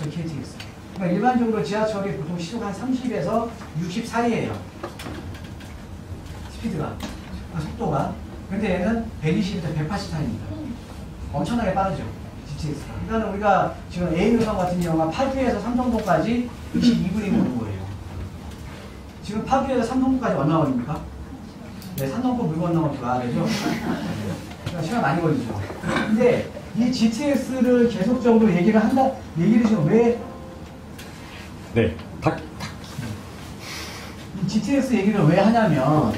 KTX. 그러니까 일반적으로 지하철이 보통 시속 한 30에서 60 사이에요. 스피드가, 속도가. 근데 얘는 120에서 180 사이입니다. 엄청나게 빠르죠. GTX가. 그러니까 우리가 지금 A 노선 같은 경우가 파주에서 삼성동까지 22분이면 오는 거예요. 지금 파주에서 삼성동까지 얼마 걸립니까? 네, 산동포 물 건너면 좋아야 되죠. 그러니까 시간 많이 걸리죠. 근데 이 GTX를 계속적으로 얘기를 지금 왜? 네. 이 GTX 얘기를 왜 하냐면,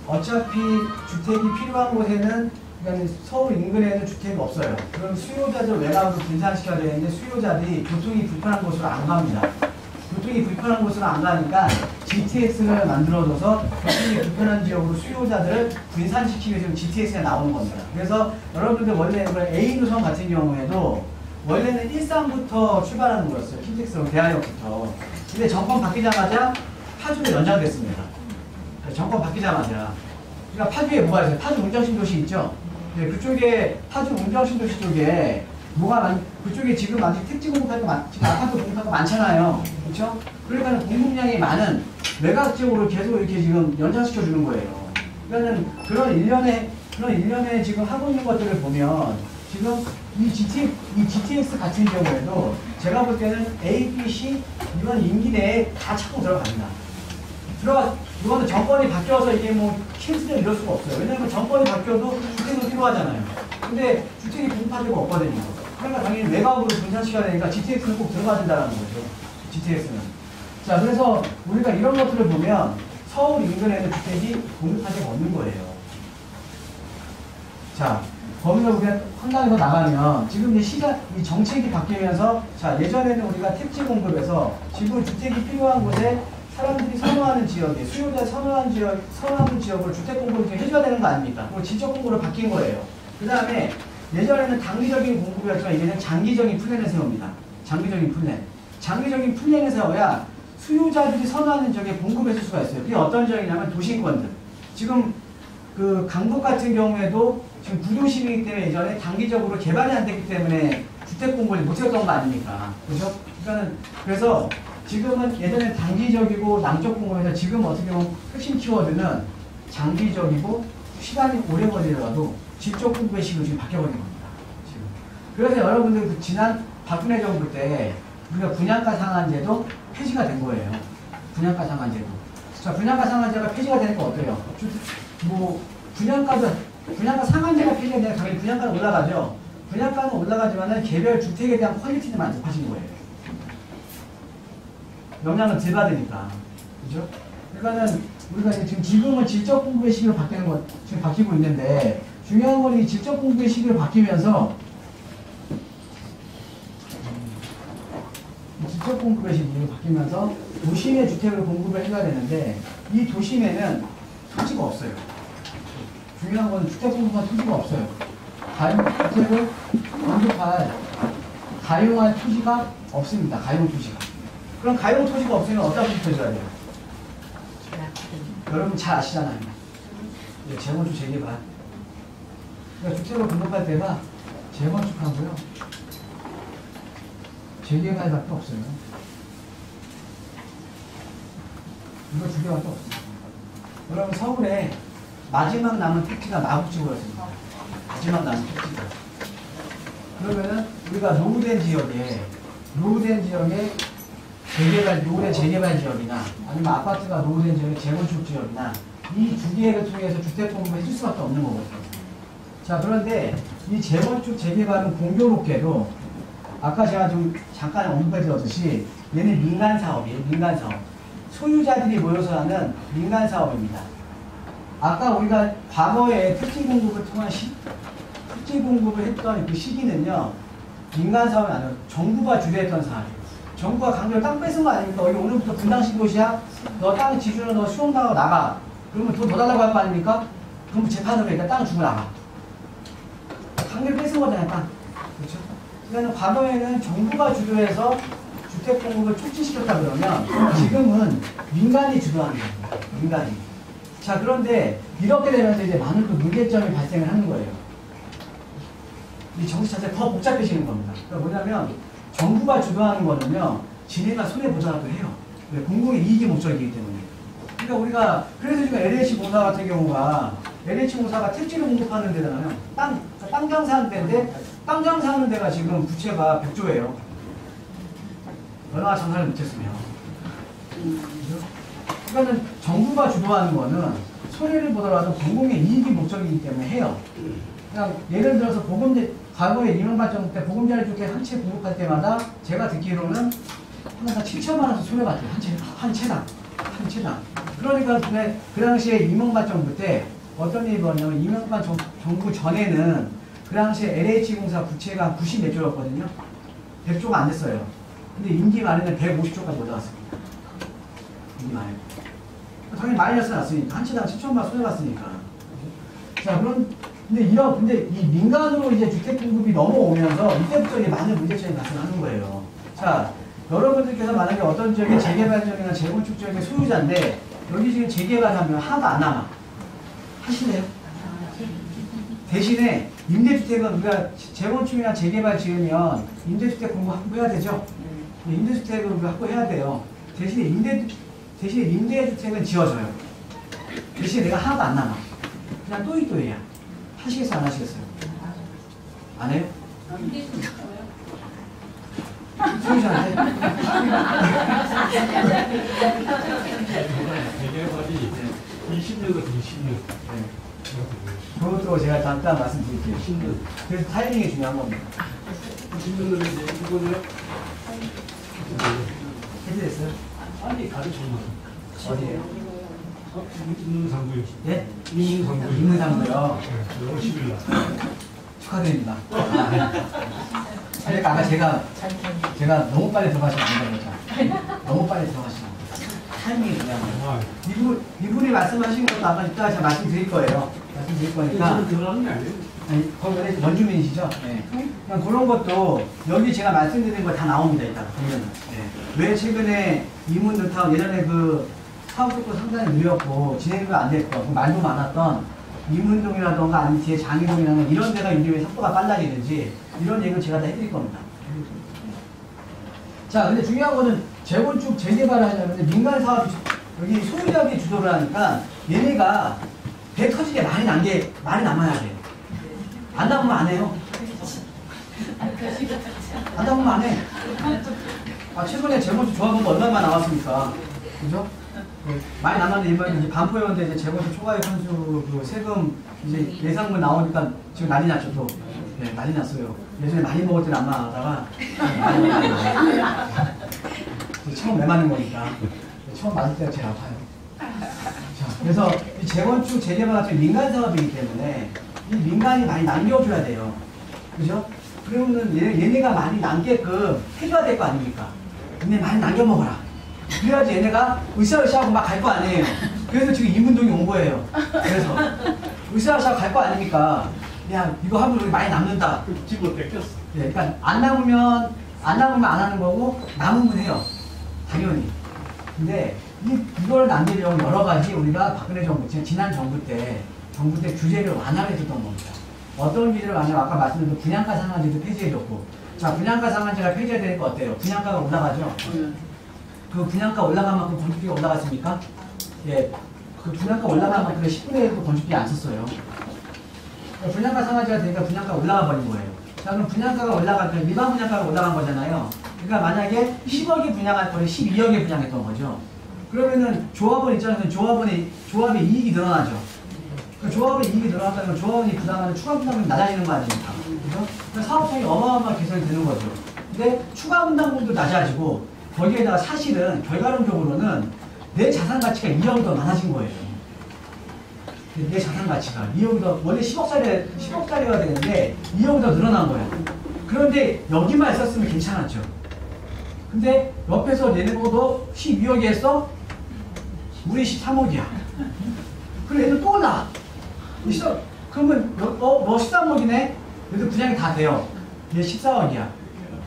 어차피 주택이 필요한 곳에는, 그러니까 서울 인근에는 주택이 없어요. 그럼 수요자들 외곽으로 분산시켜야 되는데 수요자들이 교통이 불편한 곳으로 안 갑니다. 교통이 불편한 곳으로 안 가니까 GTX를 만들어줘서 교통이 불편한 지역으로 수요자들을 분산시키기 위해서 GTX가 나오는 겁니다. 그래서 여러분들 원래 A 노선 같은 경우에도 원래는 일산부터 출발하는 거였어요. KTX로 대한역부터. 근데 정권 바뀌자마자 파주로 연장됐습니다. 정권 바뀌자마자. 그러니까 파주에 뭐가 있어요? 파주 운정신도시 있죠? 네, 그쪽에 파주 운정신도시 쪽에 그쪽에 지금 아직 택지 공급하고 지금 아파트 공급하고 많잖아요. 그렇죠? 그러니까 공급량이 많은 외곽 지역으로 계속 이렇게 지금 연장시켜 주는 거예요. 그러니까는 그런 일련의 지금 하고 있는 것들을 보면 지금 이 GTX 같은 경우에도 제가 볼 때는 A, B, C 이건 임기 내에 다 찾고 들어갑니다. 이거는 정권이 바뀌어서 이게 뭐 캔슬을 이럴 수가 없어요. 왜냐하면 정권이 바뀌어도 주택은 필요하잖아요. 근데 주택이 공급할 데가 없거든요. 그러니까 당연히 외곽으로 분산시켜야 되니까 GTX는 꼭 들어가야 된다는 거죠. GTX는. 자, 그래서 우리가 이런 것들을 보면 서울 인근에는 주택이 공급할 데가 없는 거예요. 자, 거기서 우리가 한강에서 나가면 지금 이 정책이 바뀌면서 자, 예전에는 우리가 택지 공급에서 지금 주택이 필요한 곳에 사람들이 선호하는 지역에 수요자 선호하는 지역을 주택 공급을 해줘야 되는 거 아닙니까? 그리고 지적 공급으로 바뀐 거예요. 그 다음에 예전에는 단기적인 공급이었지만 이제는 장기적인 플랜을 세웁니다. 장기적인 플랜을 세워야 수요자들이 선호하는 지역에 공급해줄 수가 있어요. 그게 어떤 지역이냐면 도시권들. 지금 그 강북 같은 경우에도 지금 구도심이기 때문에 예전에 단기적으로 개발이 안 됐기 때문에 주택 공급을 못했던 거 아닙니까? 그죠? 그래서 지금은 예전에 단기적이고 남쪽 공급에서 지금 어떻게 보면 핵심 키워드는 장기적이고 시간이 오래 걸리더라도 질적 공급의 식으로 지금 바뀌어버린 겁니다. 지금. 그래서 여러분들 그 지난 박근혜 정부 때 우리가 분양가 상한제도 폐지가 된 거예요. 분양가 상한제도. 자, 분양가 상한제가 폐지가 되니까 어때요? 분양가 상한제가 폐지가 되니까 당연히 분양가는 올라가죠. 분양가는 올라가지만은 개별 주택에 대한 퀄리티는 만족하신 거예요. 영향을 덜 받으니까. 그죠? 그러니까는 우리가 지금은 질적 공급의 시기로 지금 바뀌고 있는데 중요한 건 이 질적 공급의 시기로 바뀌면서 도심의 주택을 공급을 해야 되는데 이 도심에는 토지가 없어요. 중요한 건 주택 공급한 토지가 없어요. 주택을 공급할 가용할 토지가 없습니다. 가용 토지가. 그럼 가용 토지가 없으면 어디다 공급해줘야 돼요? 여러분 잘 아시잖아요. 재건축 재개발. 그러니까 주택을 공급할 때가 재건축하고요. 재개발밖에 없어요. 이거 두 개밖에 없어요. 여러분 서울에 마지막 남은 택지가 마곡지구였습니다. 마지막 남은 택지가. 그러면은 우리가 노후된 지역에 노후된 재개발 지역이나 아니면 아파트가 노후된 지역의 재건축 지역이나 이 두 개를 통해서 주택 공급을 해줄 수밖에 없는 거거든요. 자, 그런데 이 재건축 재개발은 공교롭게도 아까 제가 좀 잠깐 언급해 드렸듯이 얘는 민간 사업이에요. 민간 사업. 소유자들이 모여서 하는 민간 사업입니다. 아까 우리가 과거에 택지 공급을 했던 그 시기는요, 민간 사업이 아니라 정부가 주도했던 사업이에요. 정부가 강제로 땅 뺏은 거 아닙니까? 여기 오늘부터 분당시 도시야? 너 땅 지주는 너 수용당하고 나가. 그러면 돈 더 달라고 할 거 아닙니까? 그럼 재판으로 일단 땅을 주고 나가. 강제로 뺏은 거잖아요, 땅. 그렇죠? 그러니까 과거에는 정부가 주도해서 주택 공급을 촉진시켰다 그러면 지금은 민간이 주도하는 거예요. 민간이. 자, 그런데 이렇게 되면서 이제 많은 또 문제점이 발생을 하는 거예요. 이 정치 자체가 더 복잡해지는 겁니다. 그러니까 뭐냐면 정부가 주도하는 거는요, 지네가 손해보더라도 해요. 왜? 공공의 이익이 목적이기 때문에. 그러니까 우리가, 그래서 지금 LH공사 같은 경우가, LH공사가 택지를 공급하는 데잖아요. 땅 장사하는 데인데, 땅 장사하는 데가 지금 부채가 100조예요. 얼마나 장사를 못했으면. 그러니까는 정부가 주도하는 거는 손해를 보더라도 공공의 이익이 목적이기 때문에 해요. 그냥 예를 들어서 과거에 이명박 정부 때 보금자리 주택 한 채 공급할 때마다 제가 듣기로는 항상 7천만 원씩 손해봤대요. 한 채당. 그러니까 그 당시에 이명박 정부 때 어떤 일이 벌어냐면 이명박 정부 전에는 그 당시에 LH공사 부채가 90몇 조였거든요. 100조가 안 됐어요. 근데 임기 말에는 150조까지 올라갔습니다. 임기 말에. 당연히 마이너스 났으니까. 한 채당 7천만 원 손해봤으니까. 자, 근데 이 민간으로 이제 주택 공급이 넘어오면서 이때부터 이제 많은 문제점이 발생하는 거예요. 자, 여러분들께서 만약에 어떤 지역의 재개발지역이나 재건축 지역의 소유자인데 여기 지금 재개발하면 하나도 안 남아. 하실래요? 대신에 임대주택은 우리가 재건축이나 재개발 지으면 임대주택 공급 확보해야 되죠? 임대주택을 우리가 확보해야 돼요. 대신에 임대주택은 지어져요. 대신에 내가 하나도 안 남아. 그냥 또이또이야. 하시겠어요? 안 하시겠어요? 안 해요? 소유자한테? 대개발이 20년도 20년. 그것도 제가 잠깐 말씀드릴게요. 10년. 그래서 타이밍이 중요한 겁니다. 20년도는 이제 이거는 해제됐어요? 빨리 가르쳐주면 어디에요? 인문상구요. 예? 인문상구요. 인문상구요. 50일 날. 축하드립니다. 그러니까 아까 제가 너무 빨리 들어가시면 안 되는 거죠. 너무 빨리 들어가시면 안 돼요. 타이밍이 중요한 거예요. 이분이 말씀하신 것도 아마 이따가 제가 말씀드릴 거예요. 말씀드릴 거니까. 들어가는 게 아니에요. 아니, 거기 원주민이시죠? 네. 그냥 그런 것도 여기 제가 말씀드린 거 다 나옵니다. 이따가 보면. 네. 왜 최근에 이문뉴타운 예전에 그 사업 속도 상당히 느렸고 진행도 안 됐고 말도 많았던 이문동이라던가 아니면 뒤에 장희동이라던가 이런 데가 이제 왜 속도가 빨라지는지 이런 얘기를 제가 다 해드릴 겁니다. 자, 근데 중요한 거는 재건축, 재개발을 하려면 민간 사업이 여기 소유자들이 주도를 하니까 얘네가 배 터지게 많이 남아야 돼요. 안 남으면 안 해요. 안 남으면 안 해. 최근에 재건축 조합원도 얼마나 나왔습니까? 그죠? 많이 남았는데 이번에 이제 반포연대 이제 재건축 초과익 환수 그 세금 이제 예상분 나오니까 지금 난리 났죠 또. 네, 난리 났어요. 예전에 많이 먹을 때는 안 나가다가 많이 먹다가 처음 매 맞는 거니까 처음 맞을 때가 제일 아파요. 자, 그래서 이 재건축 재개발 같은 민간 사업이기 때문에 이 민간이 많이 남겨줘야 돼요. 그죠? 그러면은 얘네가 많이 남게끔 해줘야 될 거 아닙니까? 얘네 많이 남겨 먹어라. 그래야지 얘네가 으쌰으쌰하고 막 갈 거 아니에요. 그래서 지금 이문동이 온 거예요. 그래서 으쌰으쌰하고 갈 거 아닙니까? 야, 이거 하면 우리 많이 남는다. 집을 뺏겼어. 네, 그러니까 안 남으면 안 하는 거고 남으면 해요. 당연히. 근데 이걸 남기려면 여러 가지 우리가 박근혜 정부, 지난 정부 때 규제를 완화를 해줬던 겁니다. 어떤 규제를 완화? 아까 말씀드린 분양가 상한제도 폐지해줬고, 자, 분양가 상한제가 폐지해야 되니까 어때요? 분양가가 올라가죠. 그 분양가 올라간 만큼 건축비가 올라갔습니까? 예, 그 분양가 올라간 만큼 10분의 1도 건축비 안 썼어요. 분양가 상한제가 되니까 분양가 올라가 버린 거예요. 자, 그럼 분양가가 올라간, 일반 분양가가 올라간 거잖아요. 그러니까 만약에 10억에 분양할 거를 12억에 분양했던 거죠. 그러면은 조합원 입장에서는 조합의 이익이 늘어나죠. 그러니까 조합의 이익이 늘어났다는 건 조합원이 부담하는 추가 분담금이 낮아지는 거 아닙니까? 그죠? 그러니까 사업성이 어마어마하게 개선이 되는 거죠. 근데 추가 분담금도 낮아지고 거기에다가 사실은 결과론적으로는 내 자산 가치가 2억이 더 많아진 거예요. 내 자산 가치가 2억이 더, 원래 10억짜리가 되는데 2억이 더 늘어난 거야. 그런데 여기만 있었으면 괜찮았죠. 근데 옆에서 얘네 보고 너 12억이 했어? 우리 13억이야. 그럼 얘도 또 올라. 그러면 너 13억이네? 얘도 분양이 다 돼요. 얘 14억이야.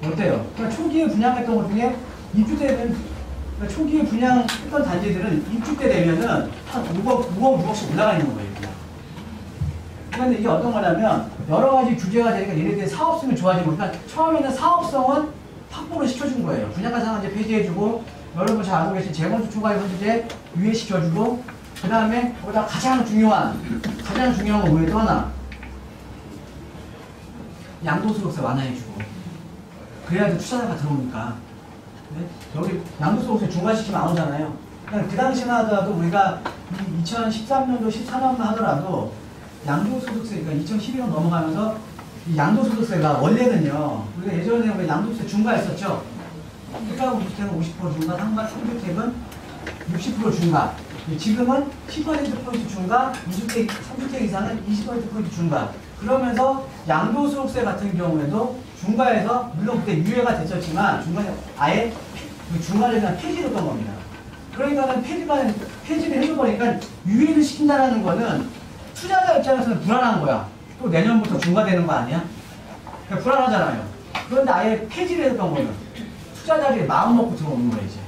어때요? 그러니까 초기에 분양했던 것 중에 입주 때는, 그러니까 초기에 분양했던 단지들은 입주 때 되면은 한 5억, 6억씩 올라가 있는 거예요. 그냥. 그런데 이게 어떤 거냐면 여러 가지 규제가 되니까 얘네들의 사업성이 좋아지고 그러니까 처음에는 사업성은 확보를 시켜준 거예요. 분양가 상한제 폐지해주고 여러분 잘 알고 계신 재건축 초과이익 환수제 유예시켜주고 그 다음에 거기다 가장 중요한 건 뭐예요? 또 하나 양도소득세 완화해주고 그래야지 투자자가 들어오니까 네? 여기 양도소득세 중과시키면 안 오잖아요. 그러니까 그 당시만 하더라도 우리가 2013년도 14년만 하더라도 양도소득세 그러니까 2012년 넘어가면서 이 양도소득세가 원래는요 우리가 예전에 우리 양도소득세 중과했었죠. 일가구 주택은 50% 중과, 상주택은 60% 중과. 지금은 10%포인트 중과, 2주택, 3주택 이상은 20%포인트 중과. 그러면서 양도소득세 같은 경우에도 중과에서 물론 그때 유예가 됐었지만 중간에 아예 중과를 그냥 폐지를 했던 겁니다. 그러니까는 폐지를 해줘버리니까 유예를 시킨다는 거는 투자자 입장에서는 불안한 거야. 또 내년부터 중과되는 거 아니야? 그러니까 불안하잖아요. 그런데 아예 폐지를 했던 거는 투자자들이 마음 먹고 들어오는 거예요, 이제.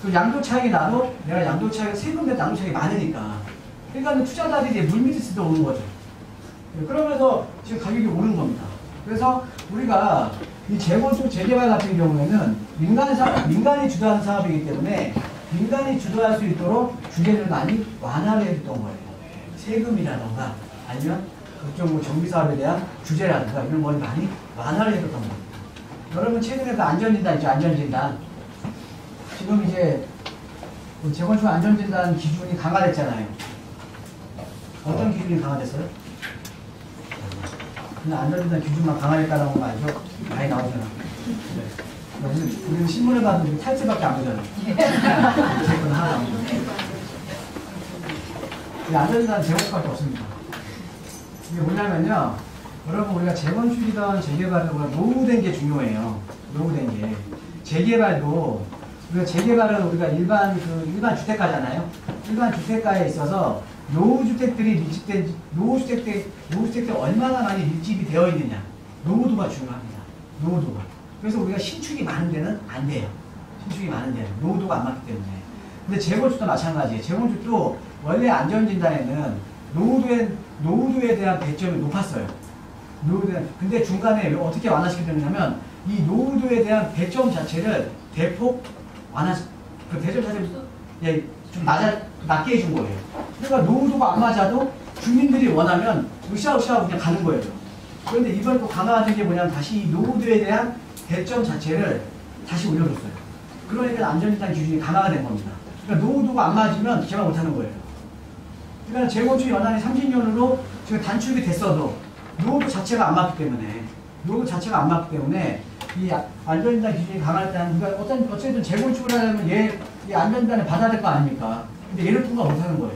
그 양도 차익이 나도 내가 양도 차익, 세금 내 양도 차익이 많으니까. 그러니까 투자자들이 이제 물밑에 쓰다 오는 거죠. 그러면서 지금 가격이 오른 겁니다. 그래서 우리가 이 재건축 재개발 같은 경우에는 민간이 주도하는 사업이기 때문에 민간이 주도할 수 있도록 규제를 많이 완화를 해줬던 거예요. 세금이라던가 아니면 각종 뭐 정비사업에 대한 규제라든가 이런 걸 많이 완화를 해줬던 겁니다. 여러분 최근에 그 안전진단 있죠? 안전진단. 지금 이제 재건축 안전진단 기준이 강화됐잖아요. 어떤 기준이 강화됐어요? 그냥 안전진단 기준만 강화했다는 건 아니죠? 많이 나오잖아. 네. 우리는 신문을 봐도 탈세밖에 안 보잖아. 무조건 하나 나오죠. 안전진단 제목밖에 없습니다. 이게 뭐냐면요. 여러분 우리가 재건축이든 재개발이든 노후된 게 중요해요. 노후된 게. 재개발도 우리가 일반 주택가잖아요. 일반 주택가에 있어서 노후주택들이 밀집된 노후주택들이 얼마나 많이 밀집이 되어 있느냐. 노후도가 중요합니다. 노후도가. 그래서 우리가 신축이 많은 데는 안 돼요. 신축이 많은 데는 노후도가 안 맞기 때문에. 근데 재건축도 마찬가지예요. 재건축도 원래 안전진단에는 노후도에 대한 배점이 높았어요. 근데 중간에 어떻게 완화시켰냐면 이 노후도에 대한 배점 자체를 대폭 그 배점 자체를 좀 낮게 해준 거예요. 그러니까 노후도가 안 맞아도 주민들이 원하면 으쌰으쌰하고 그냥 가는 거예요. 그런데 이번에 또 강화된 게 뭐냐면 다시 이 노후도에 대한 배점 자체를 다시 올려줬어요. 그러니까 안전진단 기준이 강화가 된 겁니다. 그러니까 노후도가 안 맞으면 개발 못하는 거예요. 그러니까 재건축 연한이 30년으로 지금 단축이 됐어도 노후도 자체가 안 맞기 때문에 이 안전진단 기준이 강화됐다는 우리가 어쨌든 재건축을 하려면 이 안전진단을 받아야 될 거 아닙니까? 근데 얘를 통과 못하는 거예요.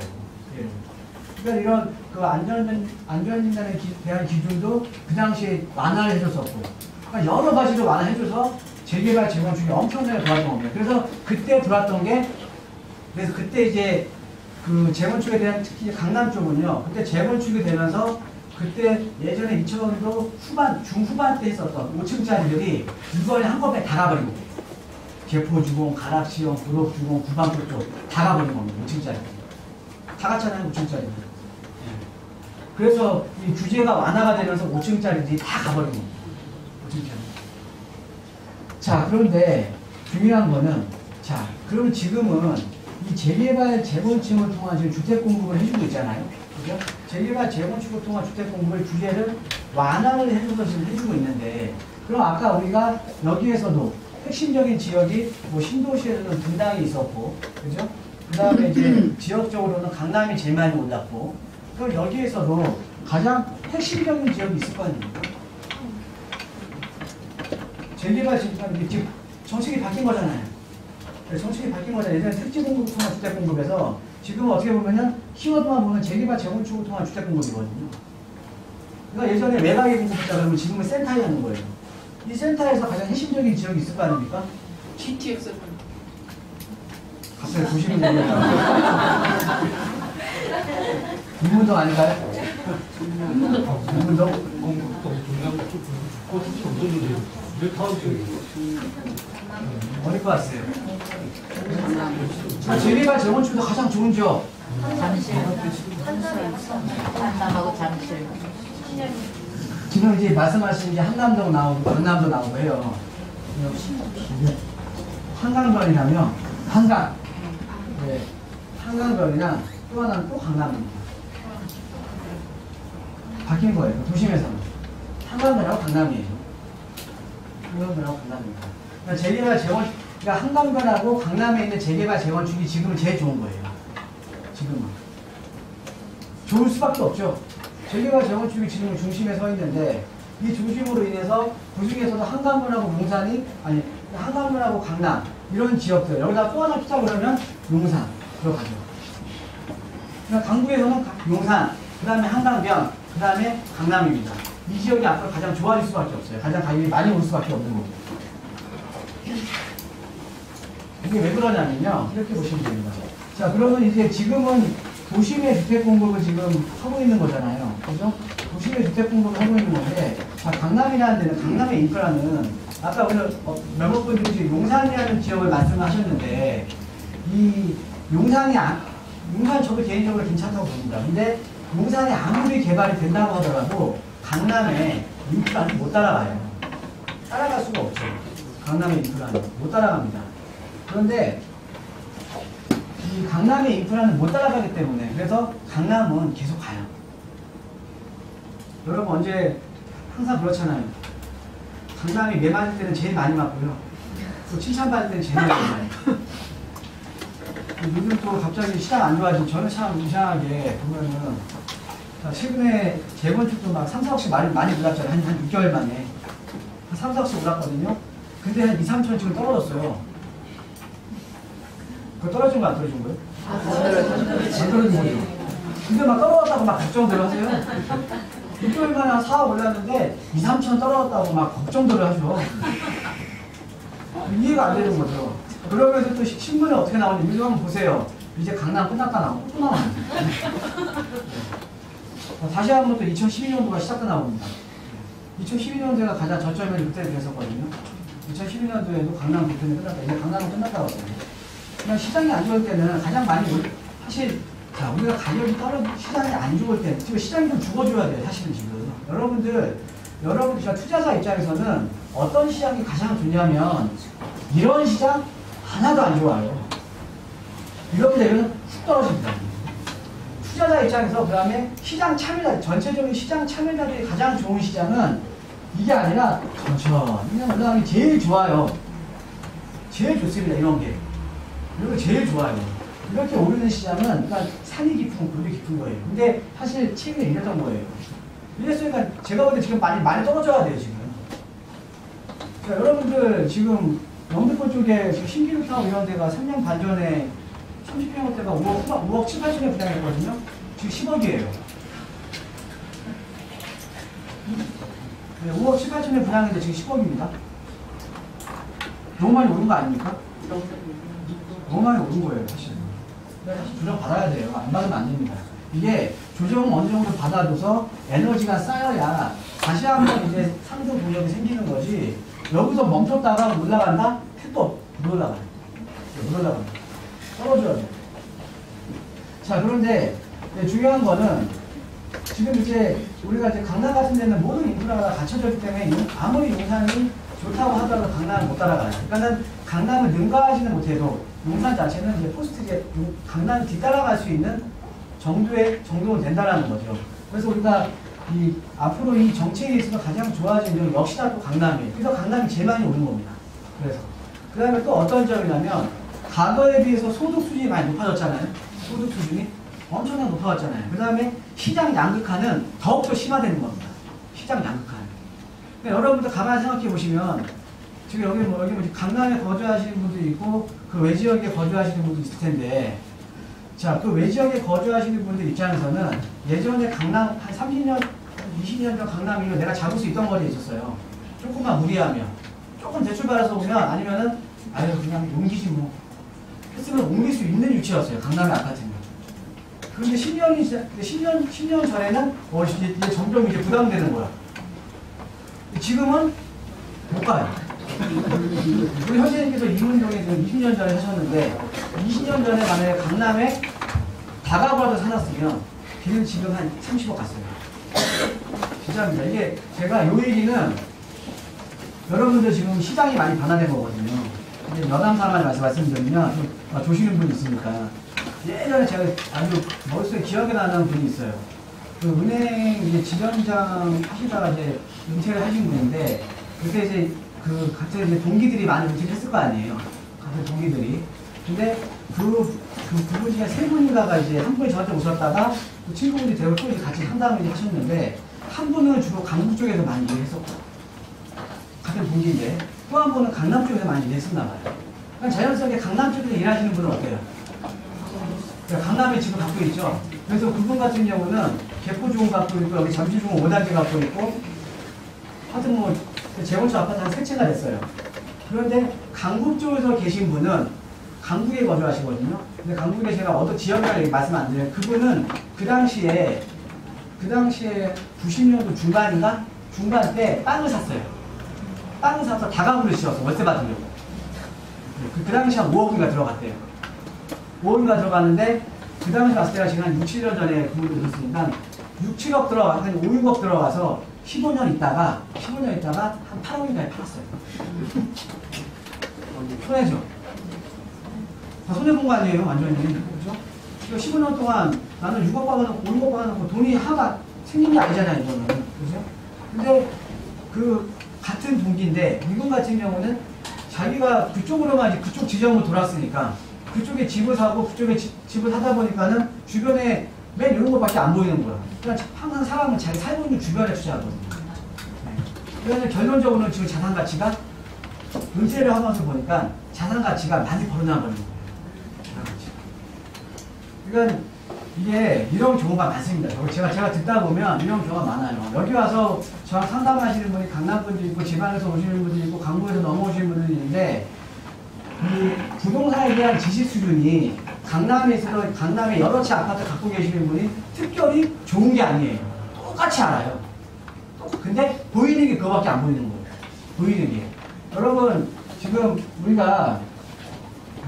그러니까 이런 그 안전진단에 대한 기준도 그 당시에 완화를 해줬었고, 그러니까 여러 가지로 완화해줘서 재개발 재건축이 엄청나게 도와준 겁니다. 그래서 그때 들어왔던 게 그때 이제 그 재건축에 대한 특히 강남 쪽은요, 그때 재건축이 되면서 그때 예전에 2000년도 중후반 때 했었던 5층짜리들이 이번에 한꺼번에 다 가버린 거예요. 개포주공, 가락시형, 구덕주공, 구반포 쪽 다 가버린 겁니다. 5층짜리. 다 갔잖아요, 5층짜리. 그래서 이 규제가 완화가 되면서 5층짜리들이 다 가버린 겁니다. 5층짜리. 자, 그런데 중요한 거는, 자, 그러면 지금은 이 재개발, 재건축을 통한 지금 주택 공급을 해주고 있잖아요. 그죠? 재개발, 재건축을 통한 주택 공급을 규제를 완화를 해주고 있는데, 그럼 아까 우리가 여기에서도 핵심적인 지역이 뭐 신도시에서는 분당이 있었고, 그죠? 그 다음에 이제 지역적으로는 강남이 제일 많이 올랐고, 그럼 여기에서도 가장 핵심적인 지역이 있을 거 아닙니까? 재개발 지금 정책이 바뀐 거잖아요. 정책이 바뀐 거잖아요. 예전에 택지 공급을 통한 주택 공급에서 지금 어떻게 보면은 키워드만 보면 재개발 재건축을 통한 주택 공급이거든요. 그러니까 예전에 외곽에 공급했다 그러면 지금은 센터에 하는 거예요. 이 센터에서 가장 핵심적인 지역이 있을 거 아닙니까? GTX. 갑자기 보시는 거예요. 인문동 아닌가요? 인문동? 어디 거 왔어요? 재개발 재건축도 가장 좋은 지역 잠실, 한남하고 잠실. 지금 이제 말씀하신 게 한남도 나오고 강남도 나오고 해요. 한강변이라면 한강, 네, 한강변이랑 또 하나는 또 강남입니다. 바뀐 거예요. 도심에서는 한강변하고 강남이에요. 한강변하고 강남입니다. 그러니까 재개발 재원, 그러니까 한강변하고 강남에 있는 재개발 재건축이 지금은 제일 좋은 거예요. 지금은 좋을 수밖에 없죠. 재개발 재건축이 지금 중심에 서 있는데 이 중심으로 인해서 그 중에서도 한강변하고 용산이 아니 한강변하고 강남 이런 지역들 여기다 또 하나 투자 그러면 용산 들어가죠. 그러니까 강북에서는 용산, 그 다음에 한강변, 그 다음에 강남입니다. 이 지역이 앞으로 가장 좋아질 수밖에 없어요. 가장 가격이 많이 올 수밖에 없는 거고. 이게 왜 그러냐면요. 이렇게 보시면 됩니다. 자, 그러면 이제 지금은 도심의 주택 공급을 지금 하고 있는 거잖아요. 그죠? 도심의 주택 공급을 하고 있는 건데, 자, 강남이라는 데는, 강남의 인프라는, 아까 오늘 몇몇 분들이 지금 용산이라는 지역을 말씀하셨는데, 이 용산이, 용산 저도 개인적으로 괜찮다고 봅니다. 근데 용산이 아무리 개발이 된다고 하더라도 강남의 인프라는 못 따라가요. 따라갈 수가 없죠. 강남의 인프라는 못 따라갑니다. 그런데 이 강남의 인프라는 못 따라가기 때문에 그래서 강남은 계속 가요. 여러분 언제 항상 그렇잖아요. 강남이 매 맞을 때는 제일 많이 맞고요. 또 칭찬받을 때는 제일 많이 맞아요. 요즘 또 갑자기 시장 안 좋아지고 저는 참 이상하게 보면은 최근에 재건축도 막 3, 4억씩 많이 올랐잖아요. 한 6개월 만에 한 3, 4억씩 올랐거든요. 근데 한 2, 3천 지금 떨어졌어요. 그거 떨어진 거 안 떨어진 거예요? 안 떨어진 거죠. 근데 막 떨어졌다고 막 걱정들 하세요. 6개월 만에 한 4억 올랐는데 2, 3천 떨어졌다고 막 걱정들을 하죠. 이해가 안 되는 거죠. 그러면서 또 신문에 어떻게 나오는지 이거 한번 보세요. 이제 강남 끝났다 나오고 또 나와요. 다시 한번 또 2012년도가 시작도 나옵니다. 2012년도가 가장 저점이 그때 그랬었거든요. 2012년도에도 강남 대표는 끝났다. 이제 강남은 끝났다고 하거든요. 그냥 시장이 안 좋을 때는 가장 많이 사실 자 우리가 가격이 시장이 안 좋을 때 지금 시장이 좀 죽어줘야 돼요. 사실은 지금 여러분들 투자자 입장에서는 어떤 시장이 가장 좋냐면 이런 시장 하나도 안 좋아요. 이렇게 되면 훅 떨어집니다. 투자자 입장에서 그 다음에 시장 참여자 전체적인 시장 참여자들이 가장 좋은 시장은 이게 아니라 천천히 올라가는 게 제일 좋아요. 제일 좋습니다. 이런 게 제일 좋아요. 이렇게 오르는 시장은 그러니까 산이 깊은 굴이 깊은 거예요. 근데 사실 최근에 이랬던 거예요. 이랬으니까 제가 볼 때 지금 많이 떨어져야 돼요. 지금. 자, 여러분들 지금 영등포 쪽에 신기루타운 이런 데가 3년 반 전에 30평대가 5억 7, 8천에 분양했거든요. 지금 10억이에요. 네, 5억 7, 8천에 분양했는데 지금 10억입니다. 너무 많이 오른 거 아닙니까? 너무 많이 오른 거예요, 사실. 사실 조정 받아야 돼요. 안 받으면 안 됩니다. 이게 조정 어느 정도 받아줘서 에너지가 쌓여야 다시 한번 이제 상승 동력이 생기는 거지. 여기서 멈췄다가 올라간다? 또 못 올라가요. 못 올라가요. 떨어져야 돼요. 자, 그런데 중요한 거는 지금 이제 우리가 이제 강남 같은 데는 모든 인프라가 갖춰져 있기 때문에 아무리 용산이 좋다고 하더라도 강남은 못 따라가요. 그러니까는 강남을 능가하지는 못해도 용산 자체는 이제 포스트에 강남을 뒤따라갈 수 있는 정도는 된다라는 거죠. 그래서 우리가 앞으로 이 정책에 있어서 가장 좋아지는 점은 역시나 또 강남이에요. 그래서 강남이 제일 많이 오는 겁니다. 그래서. 그 다음에 또 어떤 점이냐면, 과거에 비해서 소득 수준이 많이 높아졌잖아요. 소득 수준이 엄청나게 높아졌잖아요. 그 다음에 시장 양극화는 더욱더 심화되는 겁니다. 시장 양극화. 그러니까 여러분들 가만히 생각해 보시면, 지금 여기 강남에 거주하시는 분도 있고, 그 외지역에 거주하시는 분도 있을 텐데, 자, 그 외지역에 거주하시는 분들 입장에서는 예전에 강남 한 30년, 20년 전 강남이면 내가 잡을 수 있던 거리에 있었어요. 조금만 무리하면. 조금 대출 받아서 오면 아니면은, 아유, 그냥 옮기지 뭐. 했으면 옮길 수 있는 위치였어요. 강남의 아파트는. 그런데 10년 전에는, 이제 점점 이제 부담되는 거야. 지금은 못 가요. 우리 현재님께서 이문동에 20년 전에 하셨는데 20년 전에 만약에 강남에 다가구라도 사놨으면 비는 지금 한 30억 갔어요. 진짜입니다. 이게 제가 요 얘기는 여러분들 지금 시장이 많이 변화된 거거든요. 근데 여담 사람한테 말씀드리면 좀 조시는 분이 있으니까 예전에 제가 아주 머릿속에 기억에 나는 분이 있어요. 그 은행 이제 지점장 하시다가 이제 은퇴를 하신 분인데 그때 이제 그 같은 이제 동기들이 많이 은퇴를 했을 거 아니에요. 같은 동기들이. 근데 그분 중에 세 분인가가 이제 한 분이 저한테 오셨다가 또 친구분이 되고 또 이제 같이 상담을 하셨는데 한 분은 주로 강북 쪽에서 많이 일을 했었고 같은 동기인데 또 한 분은 강남 쪽에서 많이 일했었나 봐요. 그러니까 자연스럽게 강남 쪽에서 일하시는 분은 어때요? 그러니까 강남에 집을 갖고 있죠. 그래서 그분 같은 경우는 개포주공 갖고 있고 여기 잠실주공 5단지 갖고 있고 하여튼 뭐 재건축 아파트 한 3채가 됐어요. 그런데 강북 쪽에서 계신 분은 강북에 거주하시거든요. 근데 강북에 제가 어떤 지역이라고 말씀 안 드려요. 그분은 그 당시에 90년도 중반인가? 중반 때 땅을 샀어요. 땅을 사서 다가구를 지었어. 월세 받으려고. 그 당시에 한 5억인가 들어갔대요. 5억인가 들어갔는데 그 당시 봤을 때가 지금 한 6, 7년 전에 그분을 들었으니까 6, 7억 들어가서 한 5, 6억 들어가서 15년 있다가 한 8억인가에 팔았어요. 손해죠. 다 손해본 거 아니에요, 완전히. 그죠? 15년 동안 나는 6억 받아놓고 5억 받아놓고 돈이 하나가 생긴 게 아니잖아요, 이거는. 그죠? 근데 그 같은 동기인데, 이분 같은 경우는 자기가 그쪽으로만 이제 그쪽 지점으로 돌았으니까 그쪽에 집을 사고 그쪽에 집을 사다 보니까는 주변에 맨 이런 것밖에 안 보이는 거야. 그러니까 항상 사람은 자기 살고 있는 주변에 투자하거든요. 그래서 결론적으로는 지금 자산 가치가 은퇴를 하면서 보니까 자산 가치가 많이 벌어나버리는 거예요. 그러니까 이게 이런 경우가 많습니다. 제가 듣다 보면 이런 경우가 많아요. 여기 와서 저랑 상담하시는 분이 강남 분도 있고 지방에서 오시는 분도 있고 강북에서 넘어오시는 분들이 있는데 이 부동산에 대한 지식 수준이 강남에 여러 채 아파트 갖고 계시는 분이 특별히 좋은 게 아니에요. 똑같이 알아요. 근데 보이는 게 그거밖에 안 보이는 거예요. 보이는 게. 여러분 지금 우리가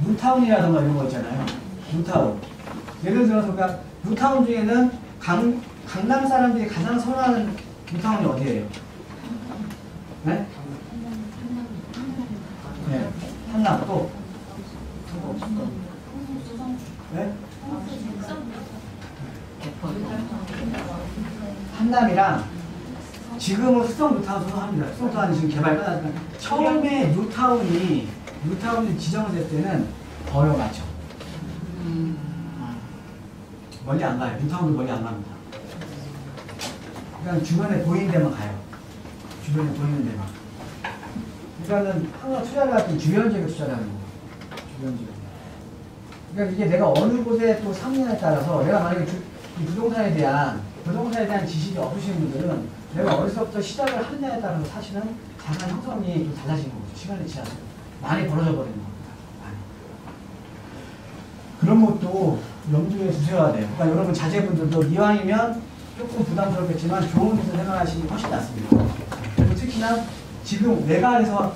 뉴타운이라든가 이런 거 있잖아요. 뉴타운. 예를 들어서 그러니까 뉴타운 중에는 강남 사람들이 가장 선호하는 뉴타운이 어디예요? 네? 네. 한남 또? 네? 한남이랑 지금은 수성 뉴타운 선호합니다. 수성 뉴타운이 지금 개발 끝났으니까 처음에 뉴타운이 지정을 될 때는 어려웠죠. 멀리 안 가요. 뉴타운도 멀리 안 갑니다. 그냥 주변에 보이는 데만 가요. 주변에 보이는 데만. 그러니까는 항상 투자를 할 때 주변적인 투자를 하는 거예요. 주변적인. 그러니까 이게 내가 어느 곳에 또 상느냐에 따라서 내가 만약에 이 부동산에 대한 지식이 없으신 분들은 내가 어디서부터 시작을 하느냐에 따라서 사실은 자산 형성이 좀 달라지는 거죠. 시간이 지나서. 많이 벌어져 버리는 겁니다. 많이. 그런 것도 염두에 두셔야 돼요. 그러니까 여러분 자제분들도 이왕이면 조금 부담스럽겠지만 좋은 데서 생활하시는 게 훨씬 낫습니다. 그리고 특히나 지금 외곽에서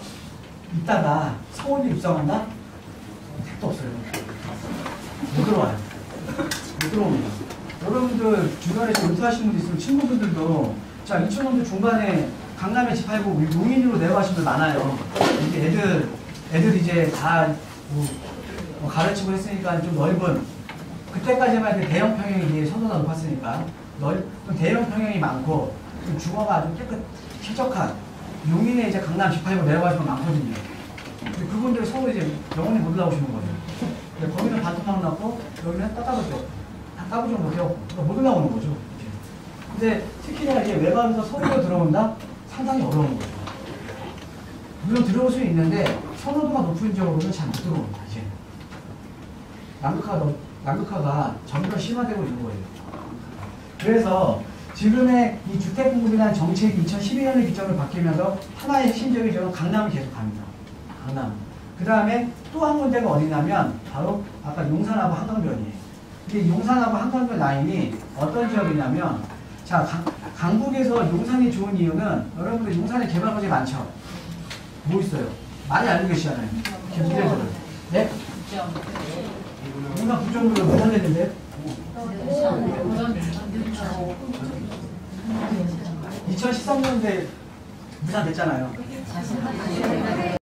있다가 서울에 입성한다? 택도 없어요. 못 들어와요. 못 들어옵니다. 여러분들 주변에서 은퇴하시는 분들 있으면 친구분들도 자 2000년도 중반에 강남에 집 팔고 용인으로 내려가신 분들 많아요. 이제 애들 이제 다 뭐 가르치고 했으니까 좀 넓은 그때까지만 해도 대형 평형이 선호가 높았으니까 좀 대형 평형이 많고 좀 주거가 아주 쾌적한 용인에 이제 강남 집 팔고 내려가시는 분 많거든요. 근데 그분들 서울에 이제 영원히 못 올라오시는 거예요. 거기는 반토막 났고 여기는 따따블죠. 따블좀 못해요. 못 올라오는 거죠. 근데 특히나 이제 외곽에서 서울로 들어온다? 상당히 어려운 거죠. 물론 들어올 수 있는데 선호도가 높은 지역으로는 잘 못 들어옵니다. 이제 양극화가 점점 심화되고 있는 거예요. 그래서 지금의 이 주택공급에 대한 정책이 2012년에 기점으로 바뀌면서 하나의 핵심적인 지역은 강남을 계속 갑니다. 강남. 그 다음에 또 한 군데가 어디냐면 바로 아까 용산하고 한강변이에요. 이게 용산하고 한강변 라인이 어떤 지역이냐면 자 강북에서 용산이 좋은 이유는 여러분들 용산에 개발 과제 많죠. 뭐 있어요? 많이 알고 계시잖아요. 네? 용산 9.9로 무산됐는데 2013년도에 무산됐잖아요.